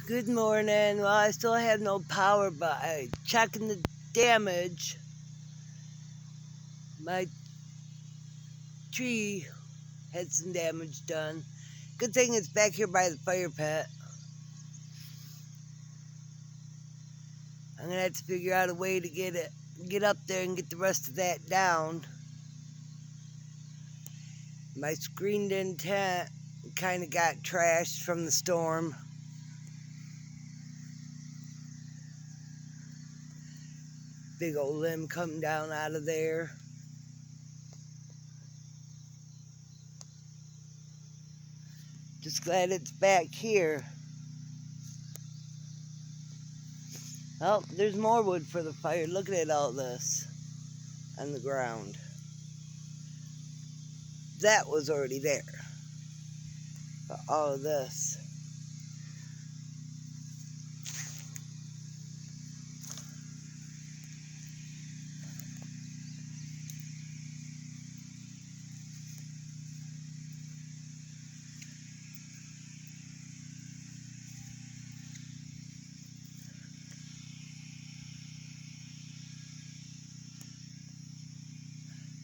Good morning. Well, I still have no power, but I checking the damage. My tree had some damage done. Good thing it's back here by the fire pit. I'm gonna have to figure out a way to get up there and get the rest of that down. My screened-in tent kind of got trashed from the storm. Big old limb coming down out of there. Just glad it's back here. Oh, there's more wood for the fire. Look at all this on the ground. That was already there. But all of this.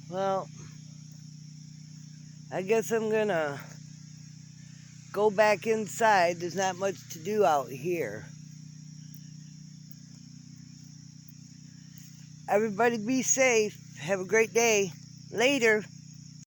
Well, I guess I'm gonna go back inside. There's not much to do out here. Everybody be safe. Have a great day. Later.